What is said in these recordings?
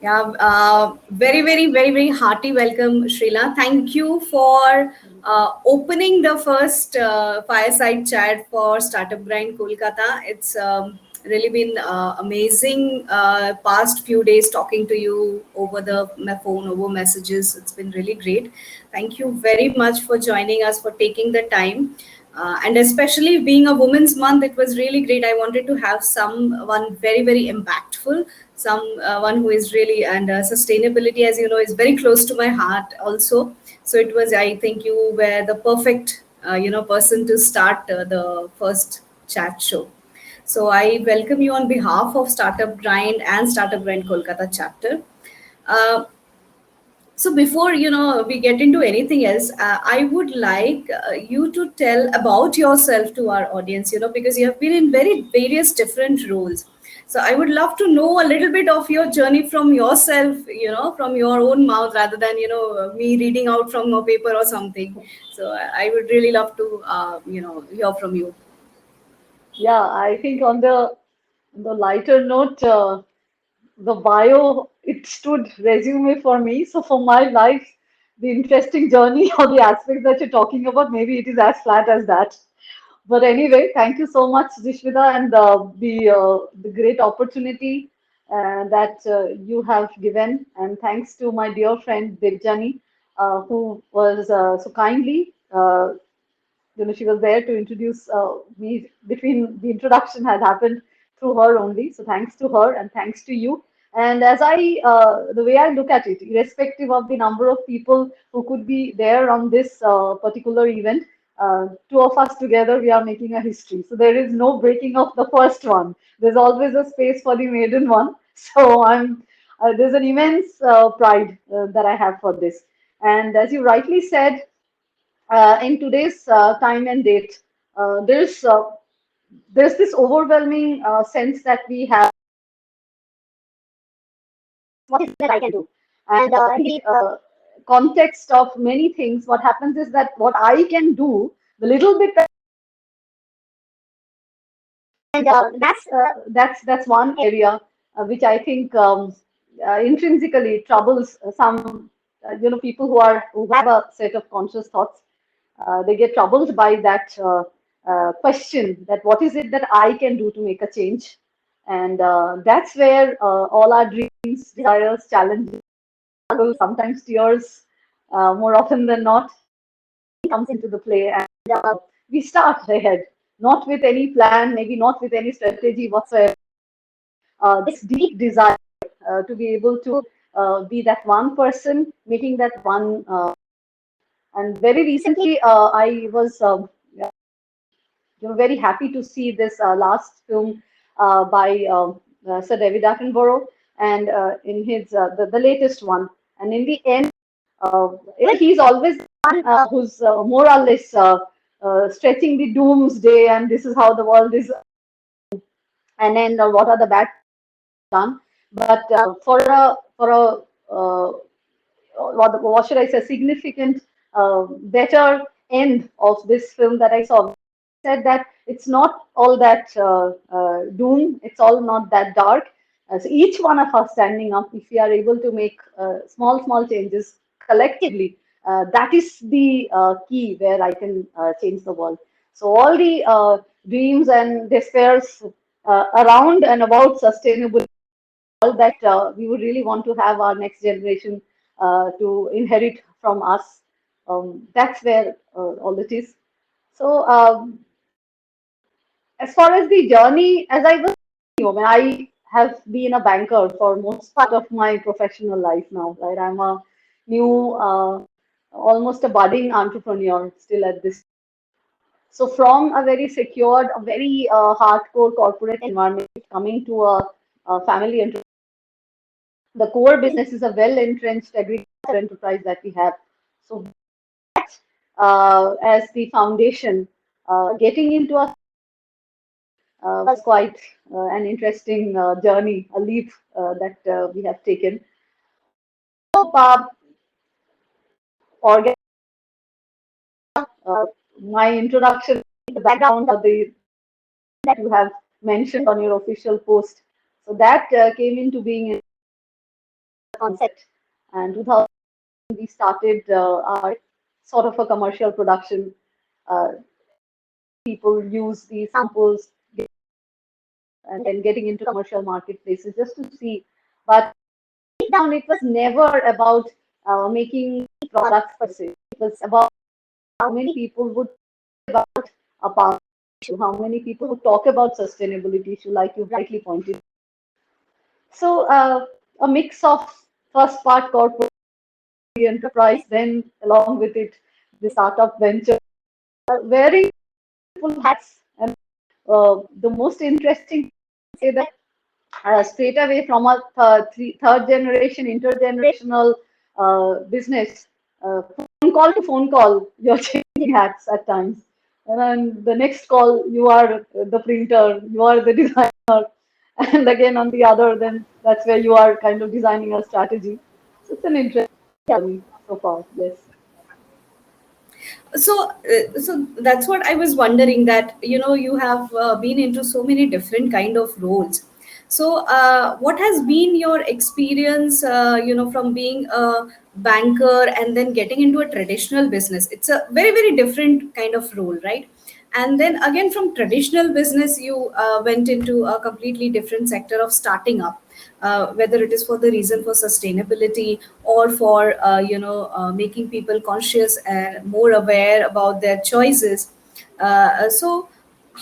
Yeah, very hearty welcome, Srila. Thank you for opening the first fireside chat for Startup Grind Kolkata. It's really been amazing past few days talking to you over the phone, over messages. It's been really great. Thank you very much for joining us, for taking the time. And especially being a Women's Month, it was really great. I wanted to have someone very impactful, someone who is really, and sustainability, as you know, is very close to my heart also. So it was, I think you were the perfect, person to start the first chat show. So I welcome you on behalf of Startup Grind and Startup Grind Kolkata chapter. Uh, so before we get into anything else, I would like you to tell about yourself to our audience. Because you have been in very various different roles. So I would love to know a little bit of your journey from yourself, from your own mouth, rather than me reading out from a paper or something. So I would really love to hear from you. Yeah, I think on the lighter note, the bio it stood resume for me. So for my life, the interesting journey or the aspects that you're talking about, maybe it is as flat as that. But anyway, thank you so much, Jishvida, and the great opportunity that you have given, and thanks to my dear friend Devjani, who was so kindly. She was there to introduce me. Between the introduction had happened through her only, so thanks to her and thanks to you. And as the way I look at it, irrespective of the number of people who could be there on this particular event, two of us together, we are making a history. So there is no breaking of the first one. There's always a space for the maiden one. So there's an immense pride that I have for this. And as you rightly said, in today's time and date, uh, there's uh, there's this overwhelming sense that we have. What is it that I can do? And in the context of many things, what happens is that what I can do, the little bit, and that's one area which I think intrinsically troubles some, people who have a set of conscious thoughts. They get troubled by that question that what is it that I can do to make a change? And that's where all our dreams, desires, challenges, sometimes tears, more often than not, comes into the play. And we start ahead, not with any plan, maybe not with any strategy whatsoever. This deep desire to be able to be that one person, making that one. And very recently, I was very happy to see this last film by Sir David Attenborough, and in his the latest one. And in the end, he's always the one who's more or less stretching the doomsday, and this is how the world is, and then what are the bad done. But for a what should I say, significant, better end of this film that I saw, said that it's not all that doom, it's all not that dark. So each one of us standing up, if we are able to make small changes collectively, that is the key where I can change the world. So all the dreams and despairs around and about sustainability, all that we would really want to have our next generation to inherit from us. That's where all it is. So, as far as the journey, as I was, when I have been a banker for most part of my professional life now, right? I'm a new, almost a budding entrepreneur still at this. So, from a very secured, a very hardcore corporate environment, coming to a family enterprise, the core business is a well entrenched agriculture enterprise that we have. So, as the foundation, getting into a was quite an interesting journey, a leap that we have taken. So, organ, uh, my introduction, the background of the that you have mentioned on your official post. So that came into being concept. And 2000 we started our sort of a commercial production. Uh, People use these samples and then getting into commercial marketplaces just to see. But deep down, it was never about making products per se. It was about how many people would talk about a power issue, how many people would talk about sustainability issue, like you rightly pointed. So a mix of first part corporate enterprise, then along with it the startup venture, wearing full hats. And the most interesting say that straight away from a third generation intergenerational business, phone call to phone call, you're changing hats at times. And then the next call, you are the printer, you are the designer, and again on the other, then that's where you are kind of designing a strategy. So it's an interesting journey so far. Yes. So that's what I was wondering, that you have been into so many different kind of roles. So what has been your experience, from being a banker and then getting into a traditional business? It's a very very different kind of role, right? And then again, from traditional business you went into a completely different sector of starting up, whether it is for the reason for sustainability or for making people conscious and more aware about their choices. So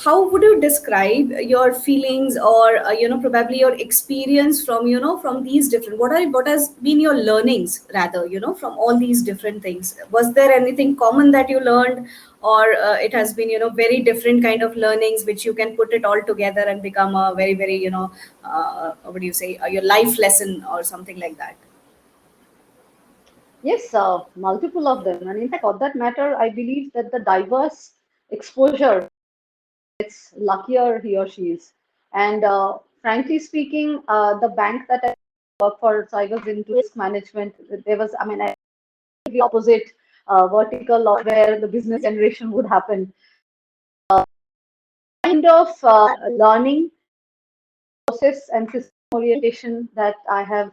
how would you describe your feelings, or probably your experience from from these different, what has been your learnings rather, from all these different things? Was there anything common that you learned, or it has been very different kind of learnings which you can put it all together and become a very very what do you say, your life lesson or something like that? Yes, multiple of them. And in fact, for that matter, I believe that the diverse exposure, it's luckier he or she is. And frankly speaking, the bank that I worked for, so I was into risk management. There was, I mean, the opposite vertical of where the business generation would happen. Kind of learning process and system orientation that I have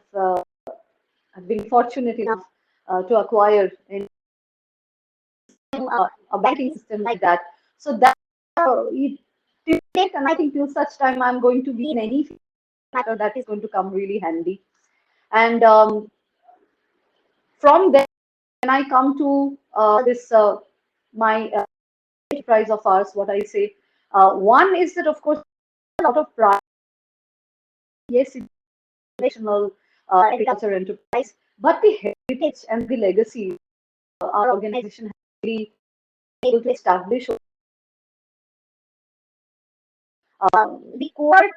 been fortunate enough to acquire in a banking system like that. So that it till date, and I think till such time I'm going to be in any matter, that is going to come really handy. And from there, when I come to this my enterprise of ours, what I say, one is that of course a lot of pride. Yes, it's traditional agriculture enterprise, but the heritage and the legacy our organization has really able to establish. The core.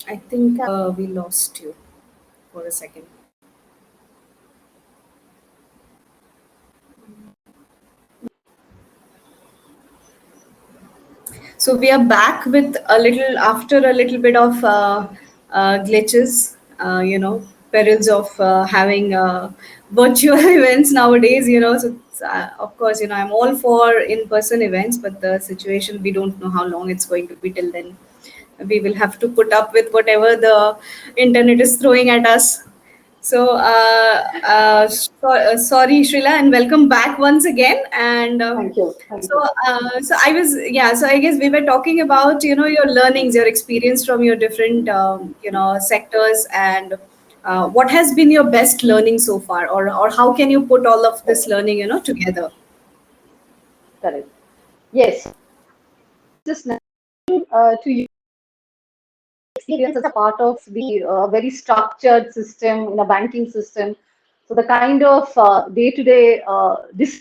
I think we lost you for a second. So we are back with a little, after a little bit of glitches, perils of having virtual events nowadays. So of course, I'm all for in-person events, but the situation, we don't know how long it's going to be till then. We will have to put up with whatever the internet is throwing at us. So, sorry, Srila, and welcome back once again. And Thank you. Thank so, you. I was, yeah. So, I guess we were talking about your learnings, your experience from your different sectors, and what has been your best learning so far, or how can you put all of this Correct. learning together? Correct. Yes. Just now, to use experience as a part of the very structured system in a banking system. So the kind of day-to-day this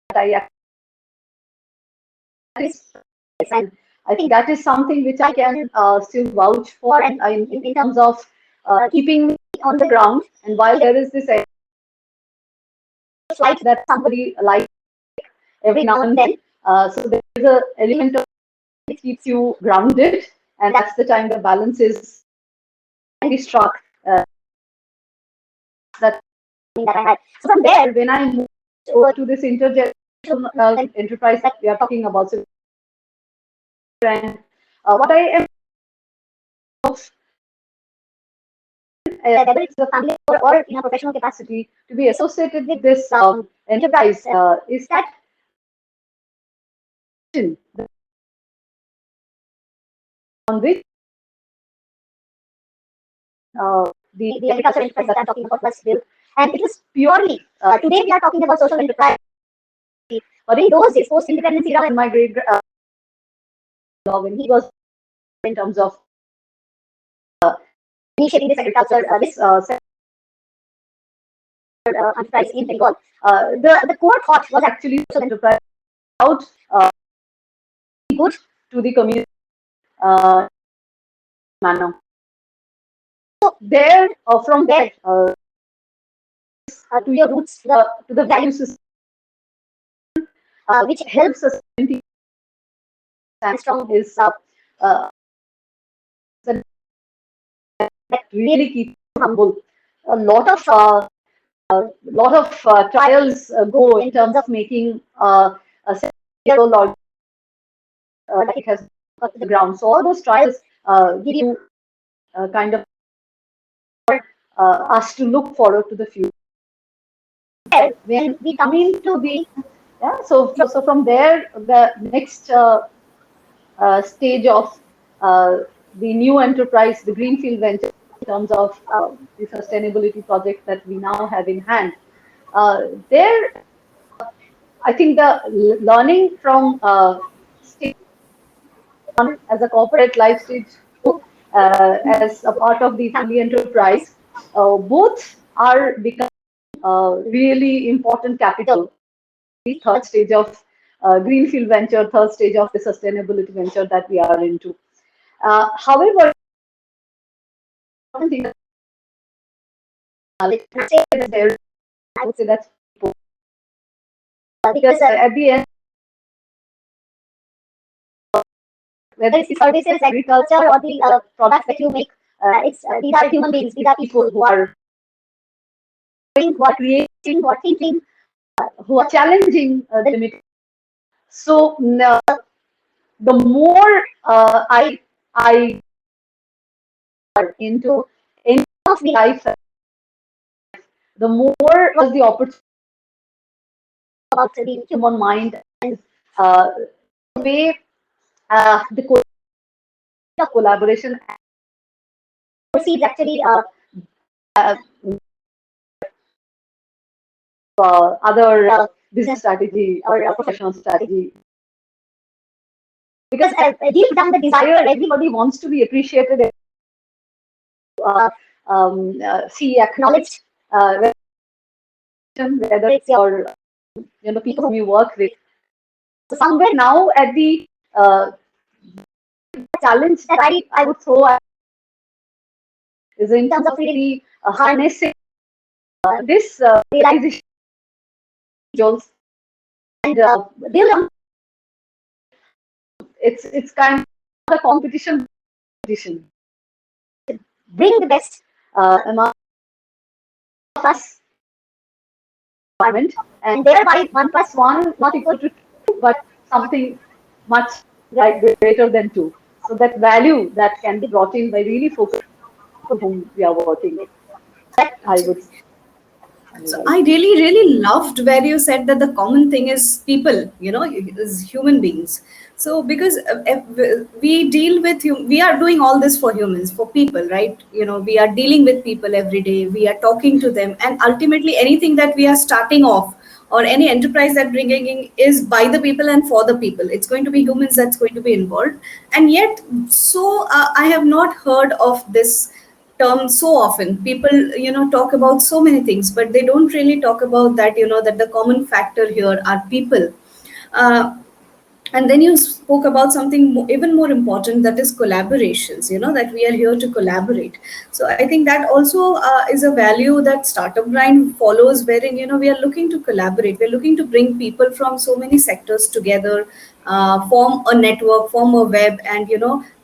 that I actually, and I think that is something which I can still vouch for, and in terms of keeping me on the ground. And while there is this flight that somebody likes every now and then, so there is a element of it keeps you grounded, and that's the time the balance is struck. That I had. So from there, when I moved over to this intergenerational enterprise that we are talking about. So, and what I am whether it's a family or in a professional capacity to be associated with this enterprise is that on which the agricultural enterprise that I'm talking about was built, and it was purely today we are talking about social enterprise, but in those days, post independence era, when my great when he was in terms of initiating this agriculture, this enterprise in Bengal, the core thought was actually social enterprise out good to the community manner. So there, from there, to your roots, to the value system, which helps us stand strong is that really keeps you humble. A lot of trials go in terms of making a successful or that it has got to the ground. So all those trials give you kind of us to look forward to the future. When we come into the so from there the next stage of the new enterprise, the greenfield venture, in terms of the sustainability project that we now have in hand. There, I think the learning from stage one as a corporate life, stage two as a part of the family enterprise, both are becoming really important capital. The third stage of greenfield venture, third stage of the sustainability venture that we are into. However, one thing there, I would say that's because at the end, whether it's services, agriculture, or the products that you make, it's these are human beings, these are people who are creating, who are thinking, who are challenging the limit. So the more I into of the life, the more was the opportunity about the human mind and the way the collaboration proceeds actually uh, other business strategy or professional strategy. Because deep down the desire, everybody wants to be appreciated, see acknowledged, whether it's your people whom you work with. So somewhere now at the challenge that I would throw at is in terms of really harnessing this realization and build on it's kind of a competition. Bring the best among us environment, and thereby 1+1 not equal to 2, but something much greater than 2. So that value that can be brought in by really focusing on whom we are working with. That I would. So I really, really loved where you said that the common thing is people, is human beings. So because we deal with, we are doing all this for humans, for people, right? We are dealing with people every day. We are talking to them, and ultimately anything that we are starting off or any enterprise that bringing in is by the people and for the people. It's going to be humans that's going to be involved, and yet I have not heard of this term so often. People talk about so many things, but they don't really talk about that, that the common factor here are people. uh, and then you spoke about something even more important, that is collaborations, that we are here to collaborate. So I think that also is a value that Startup Grind follows, wherein we are looking to collaborate, we're looking to bring people from so many sectors together, form a network, form a web, and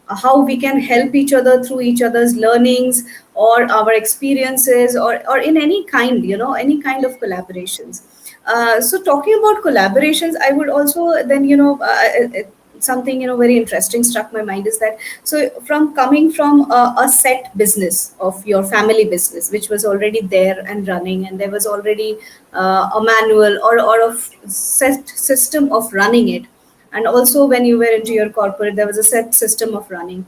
how we can help each other through each other's learnings or our experiences, or in any kind, any kind of collaborations. So talking about collaborations, I would also then something very interesting struck my mind is that, so from coming from a set business of your family business, which was already there and running, and there was already a manual or a set system of running it, and also when you were into your corporate there was a set system of running.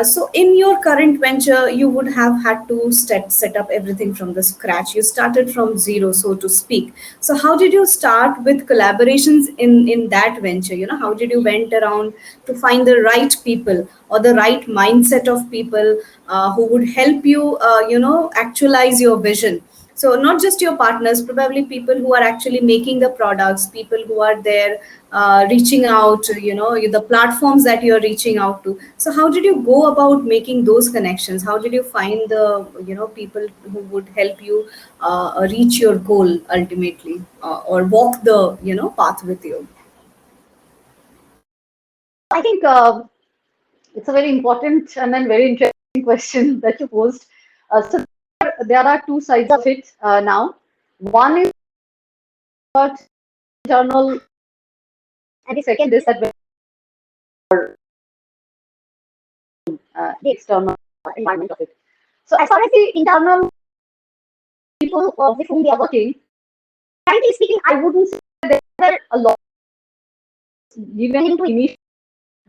So in your current venture you would have had to set up everything from the scratch. You started from zero, so to speak. So how did you start with collaborations in that venture? How did you went around to find the right people or the right mindset of people who would help you actualize your vision? So not just your partners, probably people who are actually making the products, people who are there reaching out, the platforms that you're reaching out to. So how did you go about making those connections? How did you find the people who would help you reach your goal ultimately, or walk the path with you? I think it's a very important and then very interesting question that you posed. So there are two sides of it now. One is about internal, and the second is that the external environment of it. So as far as the internal people with whom we are working, frankly speaking, I wouldn't say there were a lot given into initial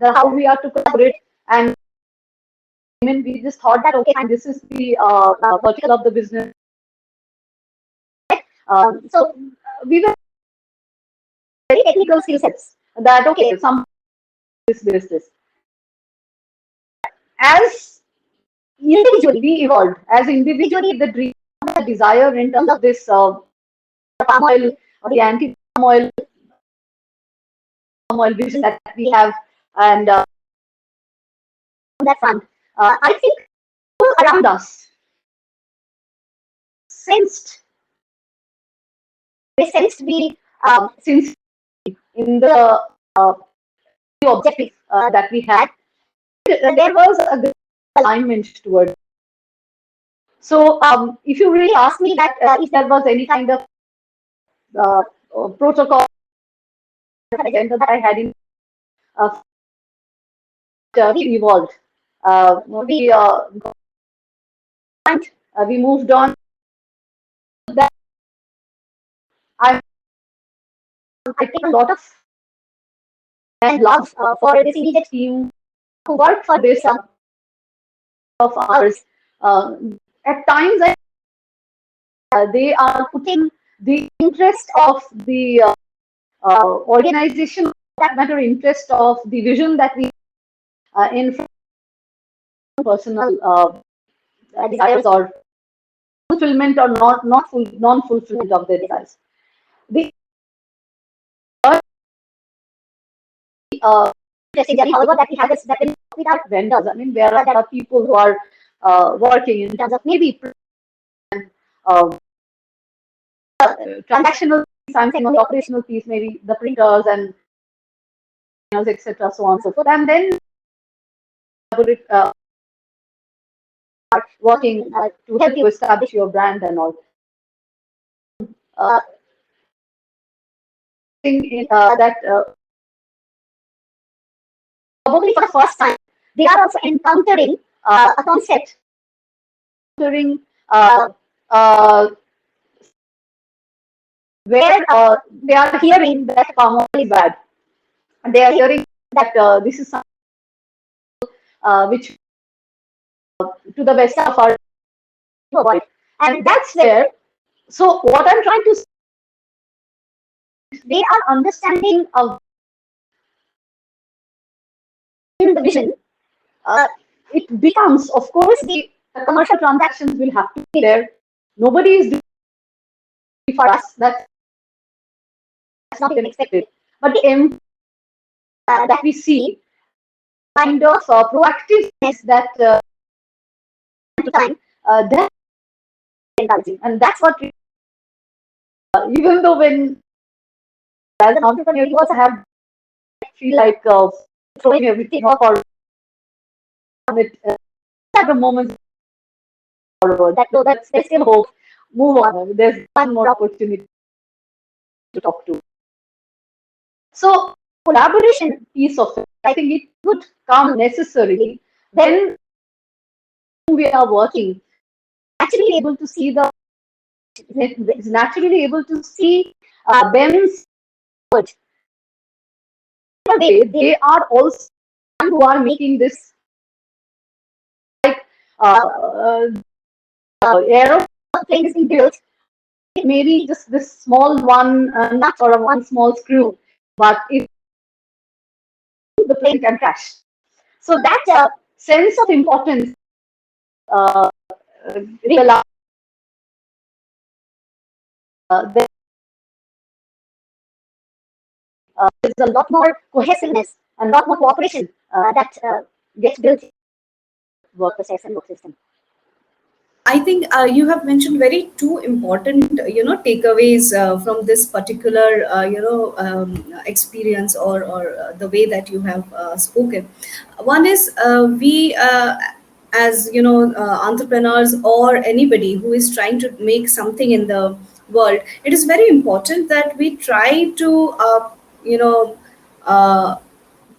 how we are to collaborate, and then we just thought that okay, fine, this is the vertical of the business. So we were very technical skill sets that okay, some this. As individually we evolved, as individually the dream, the desire in terms of this palm oil or the anti-palm oil vision that we have, and on that front, I think people around us sensed sensed the since in the uh, objective that we had, there was a good alignment towards. So, if you really ask me that if there was any kind of uh, protocol agenda that I had in uh, we evolved, we we moved on. That I I take a lot of and love for this immediate team who work for this of ours. Uh, at times, they are putting the interest of the organization, that matter, interest of the vision that we in personal desires or fulfillment or not non fulfillment of their desires. The uh, interesting journey, however, that we have is that with our vendors. I mean, there are people who are working in terms of maybe uh, transactional, something on the operational piece, maybe the printers and etc. So on and so forth, and then working to help you establish your brand and all. Uh, that probably for the first time, they are also encountering a concept, encountering uh, where they are hearing that palm oil is bad, and they are hearing that this is something which, to the best of our avoid, and that's where. So what I'm trying to say, they are understanding of the vision. Uh, it becomes, of course, the commercial transactions will have to be there. Nobody is doing it for us. That's not even expected. But the aim that we see, kind of proactiveness that time, that's encouraging, and that's what even though when as an entrepreneur you also have feel like throwing everything off or it at the moment forward that no, that's there's still hope. Move on. There's one more opportunity. to talk to. So collaboration piece of it, I think it would come necessarily when we are working, actually able to see the is naturally able to see them's way. They are also who are making this like aeroplane is being built. Maybe just this small one nut or one small screw, but if the plane can crash. So that sense of importance uh, realize there is a lot more cohesiveness and a lot more cooperation that gets built work process and work system. I think you have mentioned very two important, takeaways from this particular, experience or the way that you have spoken. One is we, as entrepreneurs or anybody who is trying to make something in the world, it is very important that we try to, you know, uh,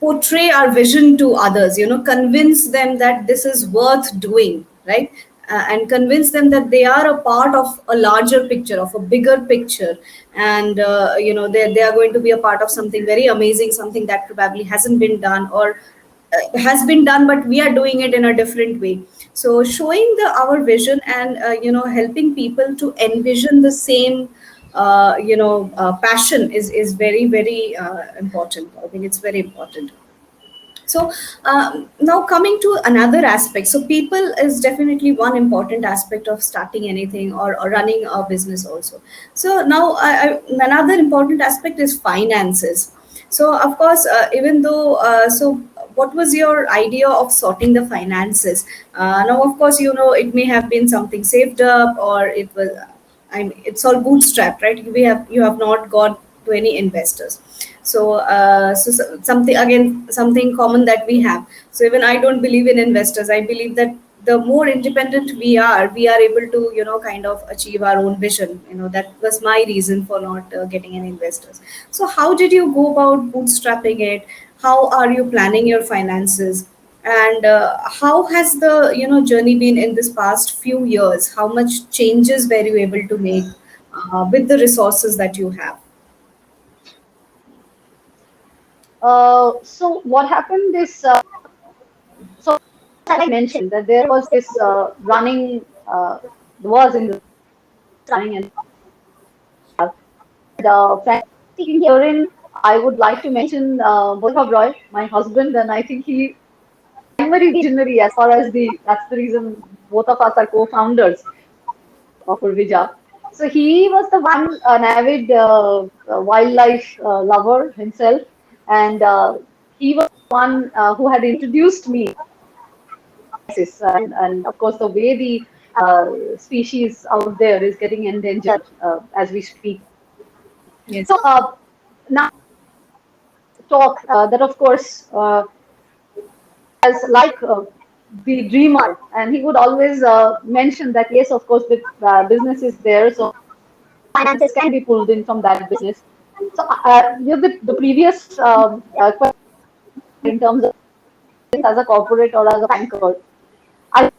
portray our vision to others, convince them that this is worth doing, right? And convince them that they are a part of a larger picture, of a bigger picture. And they are going to be a part of something very amazing, something that probably hasn't been done, or has been done, but we are doing it in a different way. So showing our vision and helping people to envision the same passion is very very important. I think it's very important. So now coming to another aspect, so people is definitely one important aspect of starting anything, or running a business also. So now another important aspect is finances. So of course, even though what was your idea of sorting the finances? Now of course, it may have been something saved up, or it was, I mean, it's all bootstrapped, right? You have not got to any investors. So, something again, something common that we have. So even I don't believe in investors. I believe that the more independent we are able to, kind of achieve our own vision. That was my reason for not getting any investors. So how did you go about bootstrapping it? How are you planning your finances? And how has the journey been in this past few years? How much changes were you able to make with the resources that you have? So what happened is, so as I mentioned that there was this running, was in the running, and frankly speaking, herein I would like to mention Vaibhav Roy, my husband, and I think he primary visionary as far as that's the reason both of us are co-founders of Urvija. So he was the one, an avid wildlife lover himself, and he was the one who had introduced me and of course the way the species out there is getting endangered as we speak. Yes. So now talk that of course as like the dreamer, and he would always mention that yes, of course the business is there, so finances can be pulled in from that business. So the previous question in terms of as a corporate or as a banker, I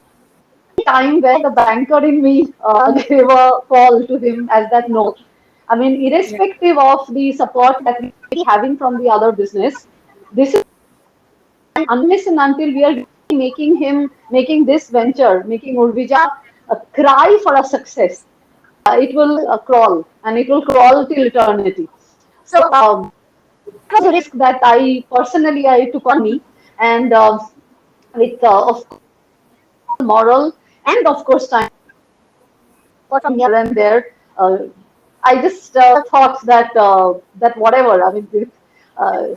time where the banker in me gave a call to him as that no. I mean, Yeah. irrespective of the support that we are having from the other business, this is unless and until we are making this venture, making Urvija cry for a success, it will crawl and it will crawl till eternity. So it was a risk that I took on me, and with of course moral and of course time from here and there. I just thought that that whatever, I mean, with,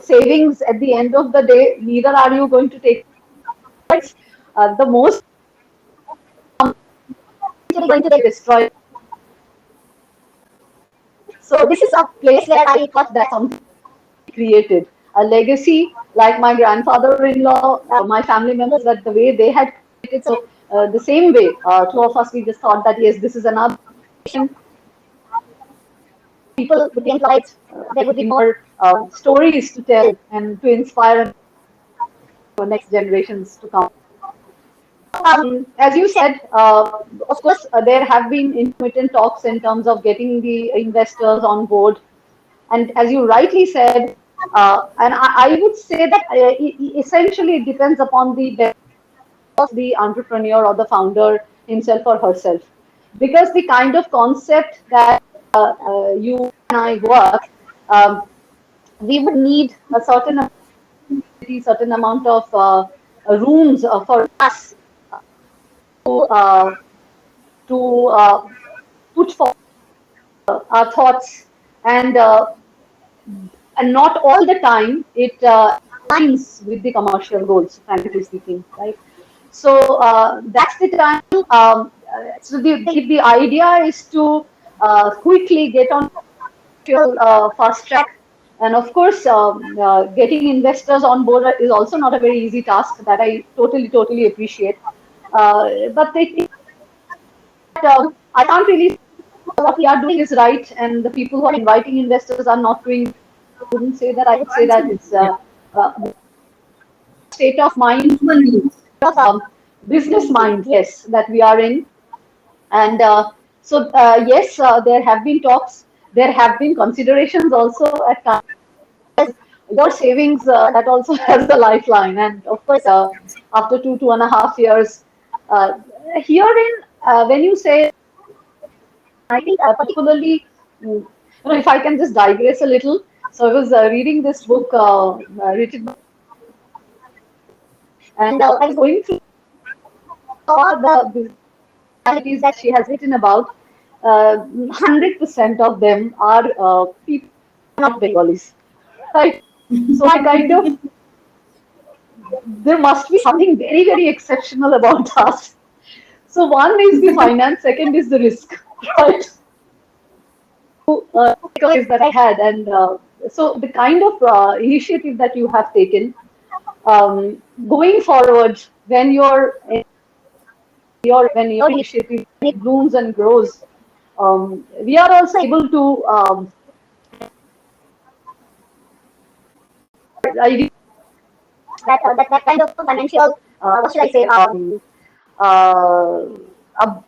savings at the end of the day, neither are you going to take the most going to get destroyed. So this is a place where I thought that something created a legacy like my grandfather-in-law, my family members, that the way they had created. So the same way, two of us, we just thought that yes, this is another people would be employed, there would be more stories to tell and to inspire next generations to come. As you said, of course, there have been intermittent talks in terms of getting the investors on board. And as you rightly said, and I would say that essentially it depends upon the entrepreneur or the founder himself or herself. Because the kind of concept that you and I work, um, we would need certain amount of rooms for us to put forward our thoughts, and not all the time it aligns with the commercial goals, frankly speaking, right? So that's the time. So the idea is to quickly get on fast track. And of course, getting investors on board is also not a very easy task that I totally appreciate. But I can't really say what we are doing is right, and the people who are inviting investors are not doing. I wouldn't say that. I would say that it's state of mind, Human needs. business mind, yes, that we are in. And so, yes, there have been talks, there have been considerations also at times. Your savings, that also has a lifeline. And of course, after 2.5 years, uh, herein, when you say, I think particularly, if I can just digress a little. So I was reading this book written by, and I was going through all the personalities that she has written about. 100% of them are people not Bengalis, right? So I kind of, there must be something very exceptional about us. So one is the finance, second is the risk, right? Takeaways that I had, and so the kind of initiative that you have taken, going forward, when your initiative blooms and grows, we are also able to idea that kind of financial, what should I say, uh, a,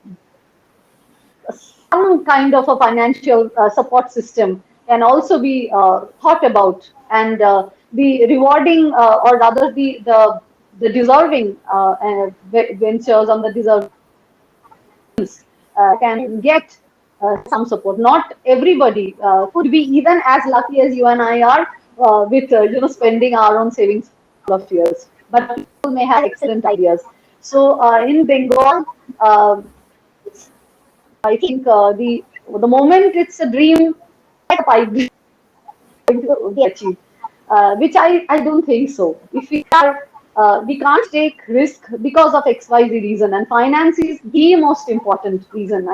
some kind of a financial support system can also be thought about, and the rewarding, or rather the deserving ventures on the deserving can get some support. Not everybody could be even as lucky as you and I are with spending our own savings for a couple of years, but people may have excellent ideas. So in Bengal, uh, I think the moment it's a dream, like a pipe dream, to be achieved, which I don't think so. If we can't take risk because of XYZ reason, and finance is the most important reason.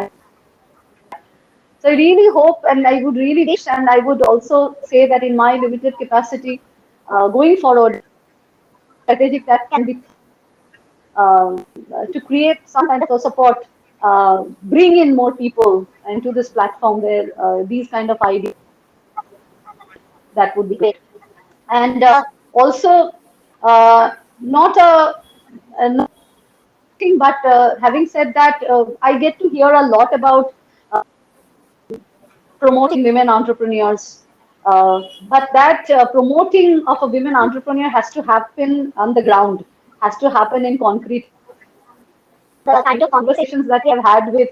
So I really hope, and I would really wish, and I would also say that in my limited capacity, going forward, strategic that can be to create some kind of a support, bring in more people into this platform where these kind of ideas, that would be great. And also, not not thing, but having said that, I get to hear a lot about promoting women entrepreneurs. But that promoting of a women entrepreneur has to happen on the ground, has to happen in concrete. The kind of conversations that we have had with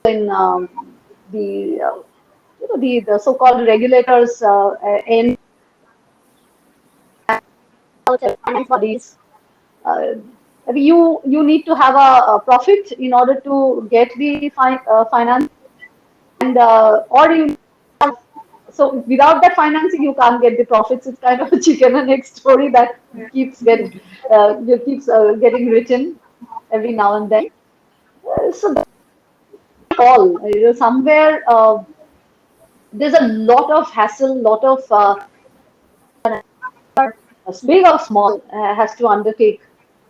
in the the so-called regulators in finance bodies. Uh, you need to have a profit in order to get the finance, and or you have, so without that financing you can't get the profits. It's kind of a chicken and egg story that keeps getting written every now and then. So that's all. Somewhere there's a lot of hassle, lot of big or small, has to undertake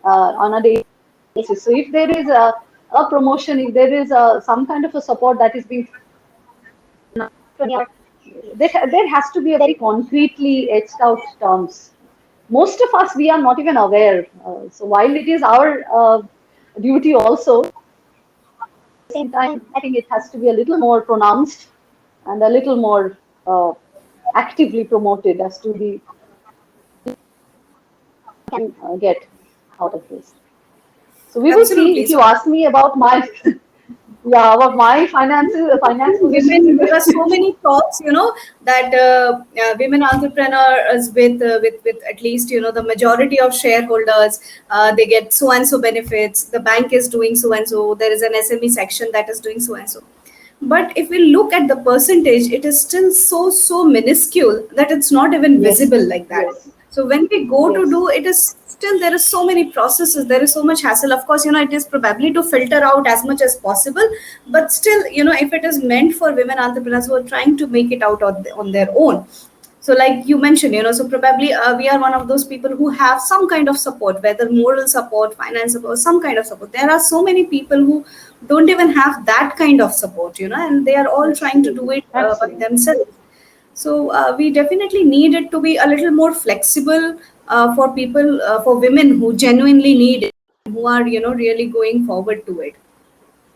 on a daily basis. So if there is a promotion, if there is some kind of a support that is being there has to be a very concretely etched out terms. Most of us, we are not even aware. So while it is our duty also, same time, I think it has to be a little more pronounced and a little more actively promoted as to the can get out of this. So we will see. Absolutely. If you So ask me about my yeah, about my finances, finance position in women, there are this. so many talks, that women entrepreneurs with at least the majority of shareholders, they get so and so benefits. The bank is doing so and so. There is an SME section that is doing so and so. But if we look at the percentage, it is still so minuscule that it's not even Yes, visible like that. yes, So when we go to yes, do it, is still there is so many processes, there is so much hassle. Of course, it is probably to filter out as much as possible, but still, if it is meant for women entrepreneurs who are trying to make it out on their own. So like you mentioned, so probably we are one of those people who have some kind of support, whether moral support, finance support, some kind of support. There are so many people who don't even have that kind of support, and they are all trying to do absolutely, it by absolutely. themselves. So we definitely need it to be a little more flexible for people, for women who genuinely need it, who are really going forward to it.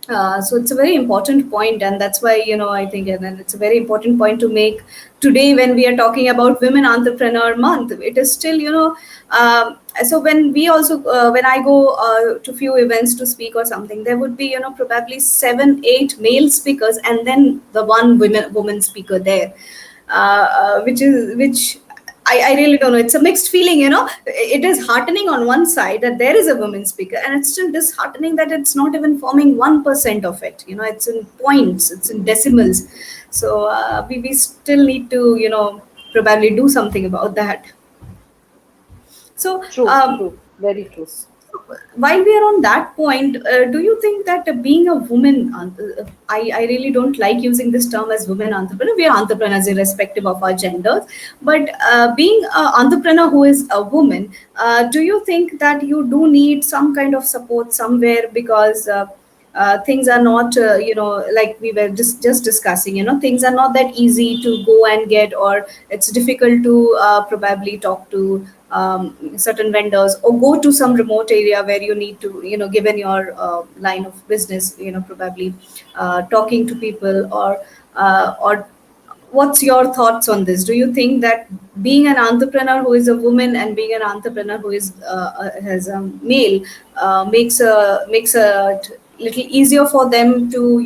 So it's a very important point, and that's why I think, and then it's a very important point to make today when we are talking about Women Entrepreneur Month. It is still, so when we also when I go to few events to speak or something, there would be probably 7, 8 male speakers, and then the one woman speaker there, which I really don't know. It's a mixed feeling, It is heartening on one side that there is a woman speaker, and it's still disheartening that it's not even forming 1% of it. It's in points, it's in decimals. So we still need to, probably do something about that. So True, true, very true. while we are on that point, do you think that being a woman, I really don't like using this term as women entrepreneur. We are entrepreneurs irrespective of our genders. But being an entrepreneur who is a woman, do you think that you do need some kind of support somewhere? Because things are not, like we were just discussing, things are not that easy to go and get, or it's difficult to probably talk to certain vendors, or go to some remote area where you need to, given your line of business, probably talking to people, or what's your thoughts on this? Do you think that being an entrepreneur who is a woman and being an entrepreneur who is has a male makes a little easier for them to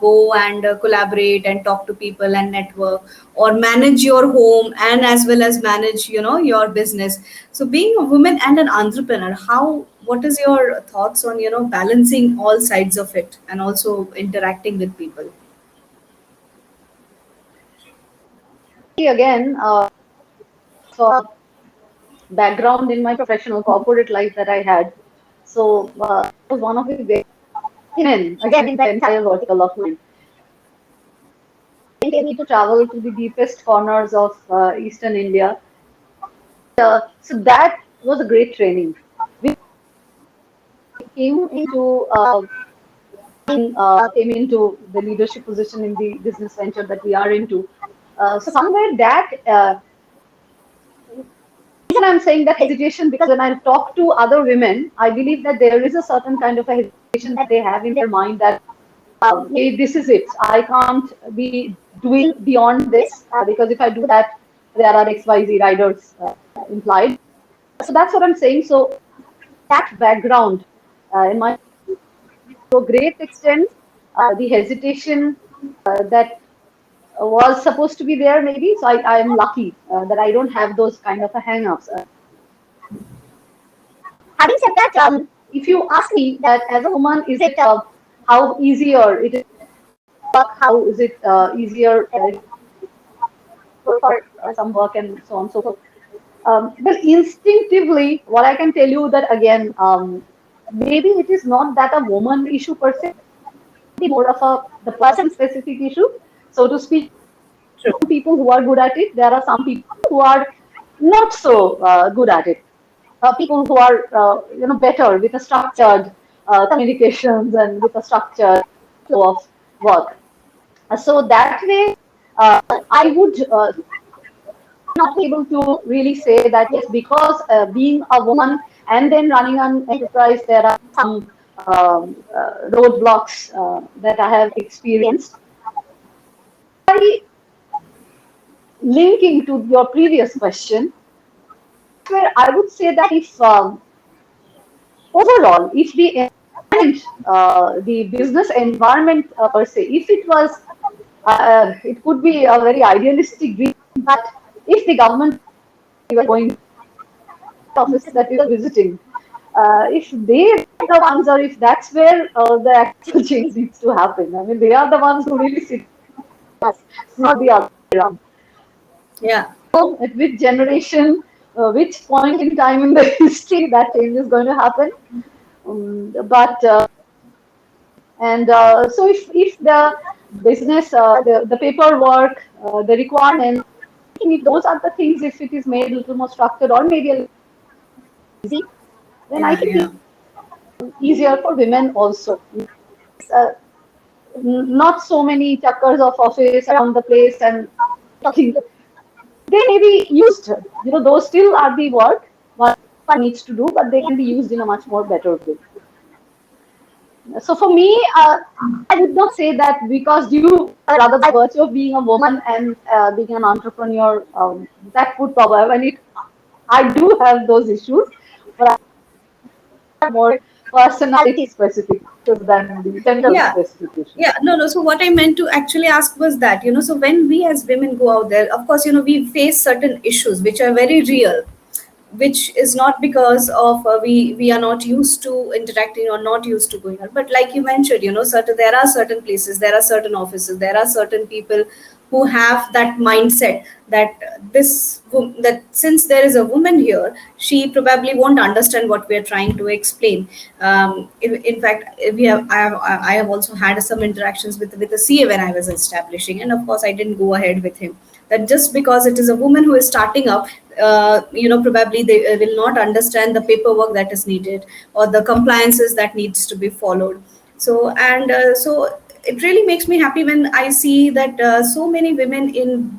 go and collaborate and talk to people and network, or manage your home and as well as manage your business? So being a woman and an entrepreneur, how what is your thoughts on balancing all sides of it and also interacting with people? Again, so background in my professional corporate life that I had. So was one of the very again in the entire vertical of mine. They need to travel to the deepest corners of Eastern India. So that was a great training. We came into came into the leadership position in the business venture that we are into. So somewhere that reason I'm saying that hesitation, because when I talk to other women, I believe that there is a certain kind of a hesitation that they have in their mind that maybe this is it. I can't be doing beyond this because if I do that, there are XYZ riders implied. So that's what I'm saying. So that background in my to a great extent, the hesitation that was supposed to be there maybe. So I am lucky that I don't have those kind of a hang-ups. Having said that, if you ask me that as a woman, is it how easier it is work? How is it easier for some work and so on and so forth? Well, instinctively, what I can tell you that again, maybe it is not that a woman issue per se, more of a the person specific issue, so to speak. True. People who are good at it. There are some people who are not so good at it. People who are better with a structured communications and with a structured flow of work. So that way, I would not be able to really say that yes, because being a woman and then running an enterprise, there are some roadblocks that I have experienced. I linking to your previous question, where I would say that if overall, if the environment, the business environment per se, if it was, it could be a very idealistic dream, but if the government we were going offices that we were visiting, if they are the ones, or if that's where the actual change needs to happen, I mean, they are the ones who really sit us, not the other way around. Yeah. At which generation, which point in time in the history that change is going to happen. But and so if the business, the paperwork, the requirements, if those are the things, if it is made a little more structured or maybe a little easy, then I Yeah. think Yeah. it's easier for women also. Uh, Not so many chuckers of office around the place and talking. They may be used, those still are the work one needs to do, but they can be used in a much more better way. So for me, I would not say that because due rather by virtue of being a woman and being an entrepreneur, that would probably, and it, I do have those issues, but I have more personality specific issues than the gender Yeah. specific issues. Yeah, no, no. So what I meant to actually ask was that, so when we as women go out there, of course, we face certain issues which are very real, which is not because of we are not used to interacting or not used to going out. But like you mentioned, certain there are certain places, there are certain offices, there are certain people who have that mindset that that since there is a woman here, she probably won't understand what we are trying to explain. In fact, I have also had some interactions with the CA when I was establishing, and of course I didn't go ahead with him. That just because it is a woman who is starting up, probably they will not understand the paperwork that is needed or the compliances that needs to be followed. So it really makes me happy when I see that so many women in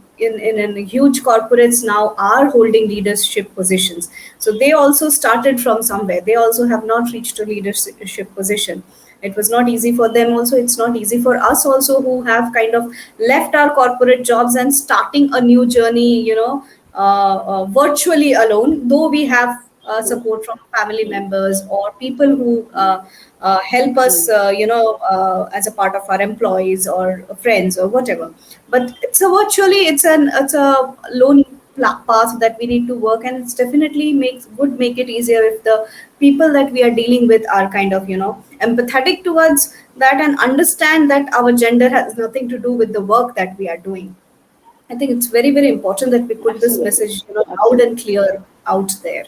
huge corporates now are holding leadership positions. So they also started from somewhere. They also have not reached a leadership position. It was not easy for them also. It's not easy for us also, who have kind of left our corporate jobs and starting a new journey, virtually alone, though we have True, support from family true. members or people who help us, Mm. as a part of our employees or friends or whatever. But it's a lone path that we need to work, and it's definitely would make it easier if the people that we are dealing with are kind of empathetic towards that and understand that our gender has nothing to do with the work that we are doing. I think it's very, very important that we put this Absolutely, message, loud and absolutely. clear out there.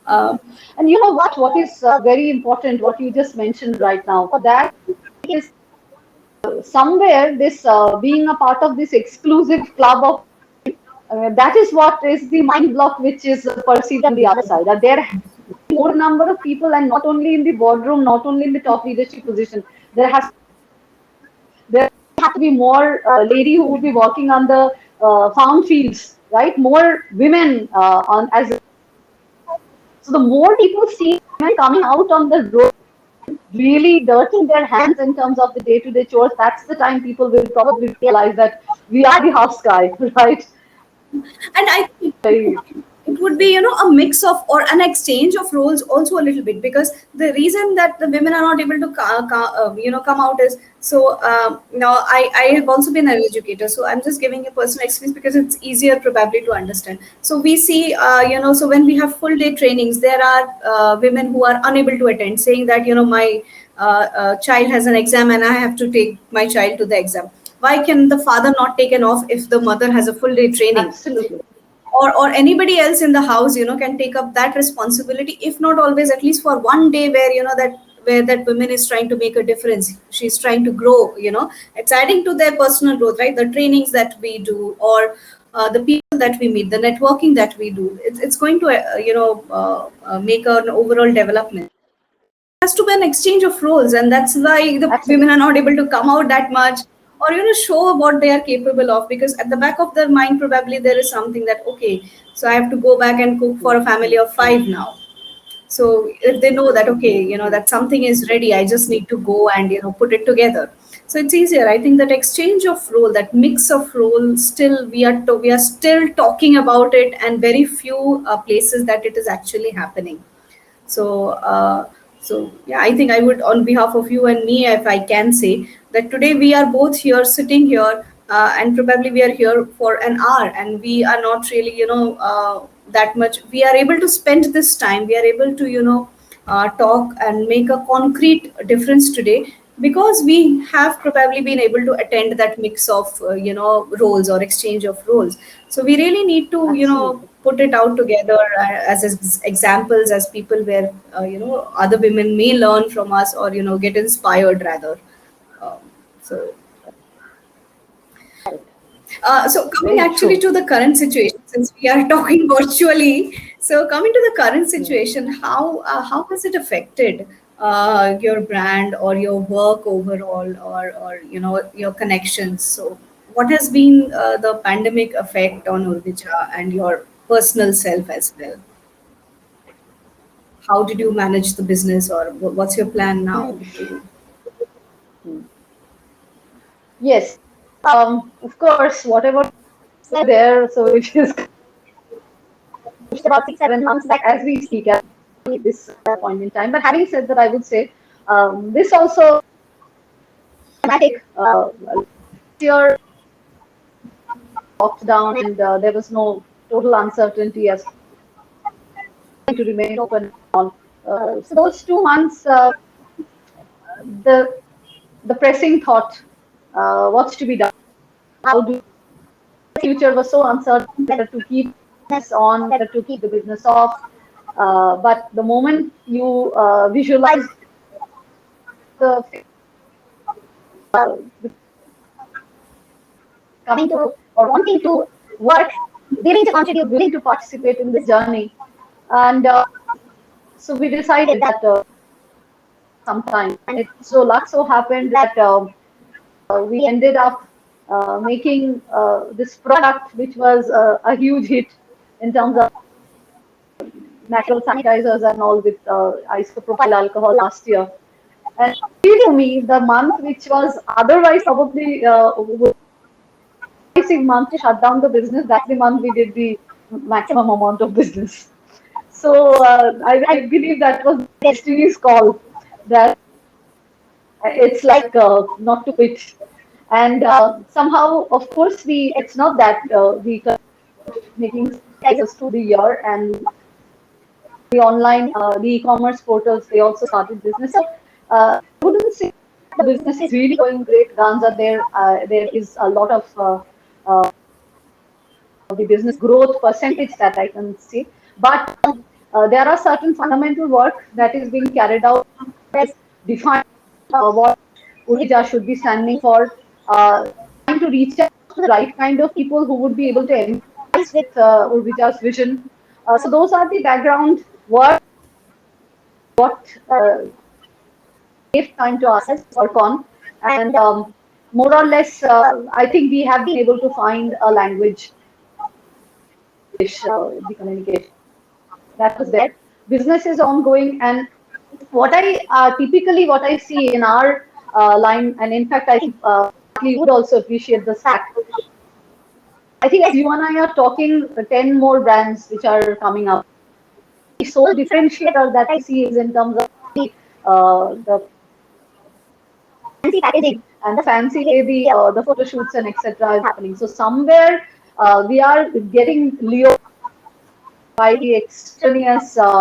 Uh, And you know what? What is very important, what you just mentioned right now, for that is somewhere this being a part of this exclusive club of that is what is the mind block which is perceived on the other side. That there has to be more number of people, and not only in the boardroom, not only in the top leadership position. There have to be more lady who will be working on the farm fields, right? More women on as so the more people see women coming out on the road really dirtying their hands in terms of the day-to-day chores, that's the time people will probably realize that we are the house guy, right? and I think Very, it would be a mix of or an exchange of roles also a little bit, because the reason that the women are not able to come out is so now I have also been an educator, so I'm just giving a personal experience because it's easier probably to understand. So we see so when we have full day trainings, there are women who are unable to attend, saying that my child has an exam and I have to take my child to the exam. Why can the father not take an off if the mother has a full day training? absolutely. Or anybody else in the house can take up that responsibility, if not always, at least for one day, where where that woman is trying to make a difference, she's trying to grow, it's adding to their personal growth, right? The trainings that we do, or the people that we meet, the networking that we do, it's going to make an overall development. Has to be an exchange of roles, and that's why the women Absolutely. are not able to come out that much. or show what they are capable of, because at the back of their mind probably there is something that, okay, so I have to go back and cook for a family of 5 now. So if they know that, okay, that something is ready, I just need to go and put it together. So it's easier. I think that exchange of role, that mix of role, still we are still talking about it, and very few places that it is actually happening. So yeah, I think I would, on behalf of you and me, if I can say that today we are both here, sitting here, and probably we are here for an hour, and we are not really, that much. We are able to spend this time. We are able to, talk and make a concrete difference today, because we have probably been able to attend that mix of, roles, or exchange of roles. So we really need to, Absolutely. put it out together, as examples, as people where, other women may learn from us, or get inspired rather. um, so Right. so coming Very actually true. to the current situation, since we are talking virtually, so coming to the current Hmm. situation, how has it affected your brand, or your work overall, or your connections? So what has been the pandemic effect on Urvija and your personal self as well? How did you manage the business, or what's your plan now Hmm. to? Hmm. Yes. Of course, whatever is there, so it is about 6, 7 months back as we speak at this point in time. But having said that, I would say this also dramatic year locked down, and there was no total uncertainty as to remain open and all. So those 2 months, the the pressing thought, what's to be done? How do the future was so uncertain, whether to keep business on, whether to keep the business off. But the moment you visualize the, the coming to or wanting to work, willing to contribute, willing to participate in this journey, and so we decided that sometime, and it so luck so happened that we ended up making this product, which was a huge hit in terms of natural sanitizers and all with isopropyl alcohol last year. And for me, the month which was otherwise probably would be a decisive month to shut down the business, that's the month we did the maximum amount of business. So I believe that was destiny's call. That it's like not to quit. And somehow, of course, we it's not that we making sanitizers through the year, and the online, the e-commerce portals, they also started business. So I wouldn't say the business is really going great. Guns are there. There is a lot of the business growth percentage that I can see. But there are certain fundamental work that is being carried out as define what Urija should be standing for, trying to reach out to the right kind of people who would be able to empathize with Urvija's vision. So those are the background work, what gave time to ourselves to work on. And more or less, I think we have been able to find a language, the communication that was there. Business is ongoing, and what I typically what I see in our line, and in fact, I think you would also appreciate the fact. I think as you and I are talking, 10 more brands which are coming up. The sole differentiator that I see is in terms of the fancy packaging and the fancy way the photo shoots and etc. is happening. So somewhere we are getting lured by the extraneous which are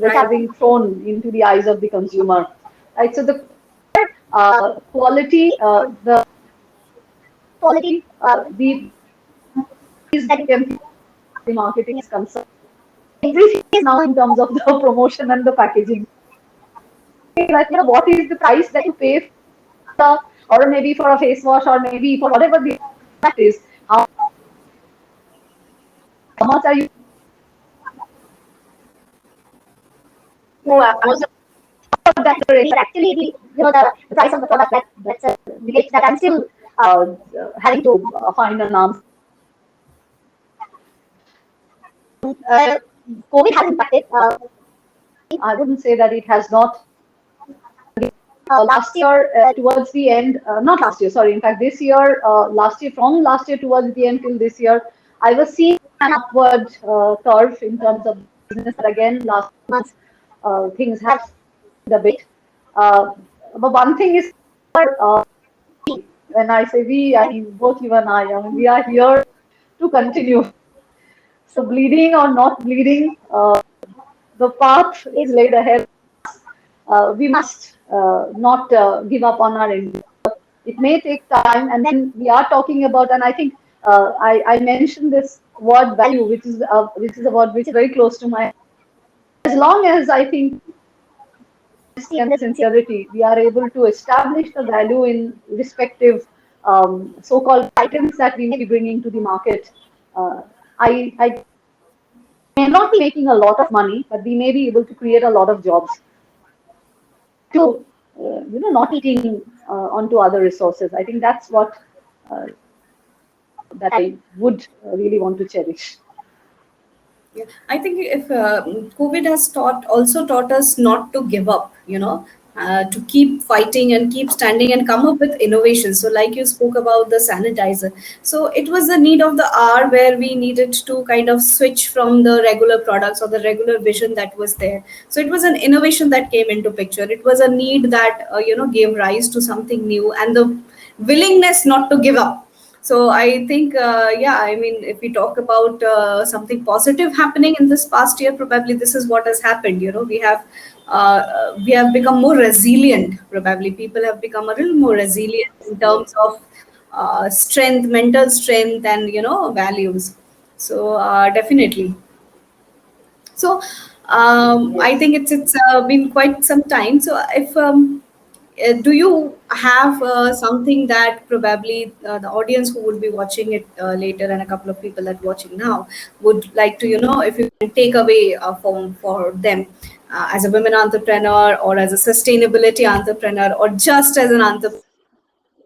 Right. being thrown into the eyes of the consumer. Right. So the quality, the quality, the is that you can the marketing is concerned. Everything is now in terms of the promotion and the packaging. Like, what is the price that you pay for or maybe for a face wash, or maybe for whatever the product is. How much are you No, I was actually the price of the product that's that I'm still having to find an answer. COVID has impacted. I wouldn't say that it has not. Last year, towards the end, not last year, sorry, in fact, this year, from last year towards the end till this year, I was seeing an upward curve in terms of business. But again, last month, things have a bit. But one thing is, uh, when I say we, I mean both you and I mean, we are here to continue. So, bleeding or not bleeding, the path is laid ahead. We must not give up on our endeavor. It may take time, and then we are talking about, and I think I mentioned this word value, which is a word which is very close to my. As long as I think and sincerity, we are able to establish the value in respective so-called items that we may be bringing to the market. I may not be making a lot of money, but we may be able to create a lot of jobs to not eating onto other resources. I think that's what that I would really want to cherish. Yeah, I think if COVID has also taught us not to give up, to keep fighting and keep standing and come up with innovation. So, like you spoke about the sanitizer, so it was the need of the hour where we needed to kind of switch from the regular products or the regular vision that was there. So, it was an innovation that came into picture. It was a need that gave rise to something new, and the willingness not to give up. So I think, yeah, I mean, if we talk about something positive happening in this past year, probably this is what has happened. We have become more resilient. Probably people have become a little more resilient in terms of strength, mental strength, and values. So definitely. So I think it's been quite some time. So if do you have something that probably the audience who would be watching it later and a couple of people that watching now would like to, if you can take away for them as a women entrepreneur or as a sustainability entrepreneur or just as an entrepreneur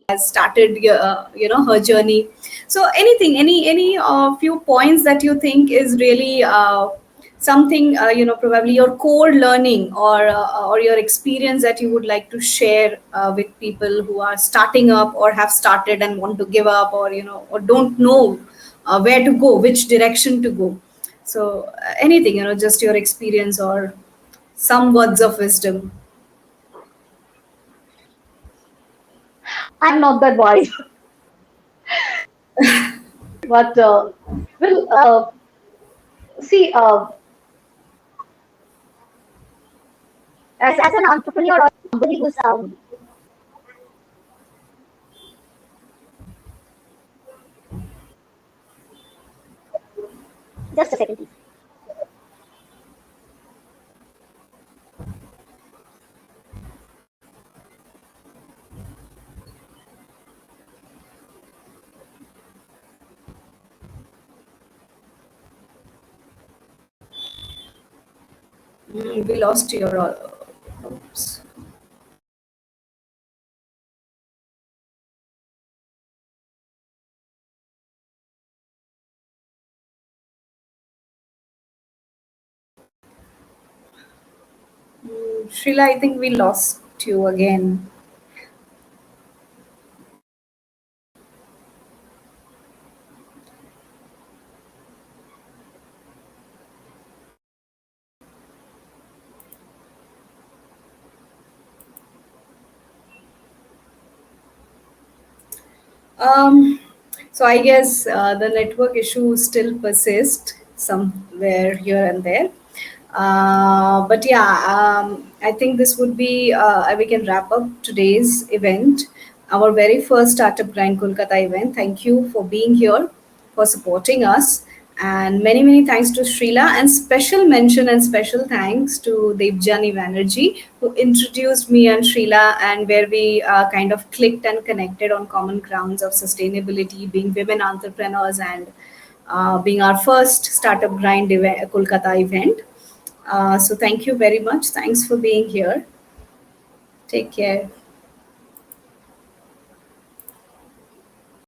has started her journey. So anything, any few points that you think is really something, probably your core learning or your experience that you would like to share with people who are starting up or have started and want to give up, or or don't know where to go, which direction to go. So anything, just your experience or some words of wisdom. I'm not that wise, but well, see, as an entrepreneur or somebody who's just a second, please. We lost your. Oops. Srila, I think we lost you again. Um, so I guess the network issue still persists somewhere here and there. But yeah, I think this would be, we can wrap up today's event, our very first Startup Grind Kolkata event. Thank you for being here, for supporting us. And many, many thanks to Srila, and special mention and special thanks to Devjani Banerjee, who introduced me and Srila, and where we kind of clicked and connected on common grounds of sustainability, being women entrepreneurs, and being our first Startup Grind Kolkata event. So thank you very much. Thanks for being here. Take care.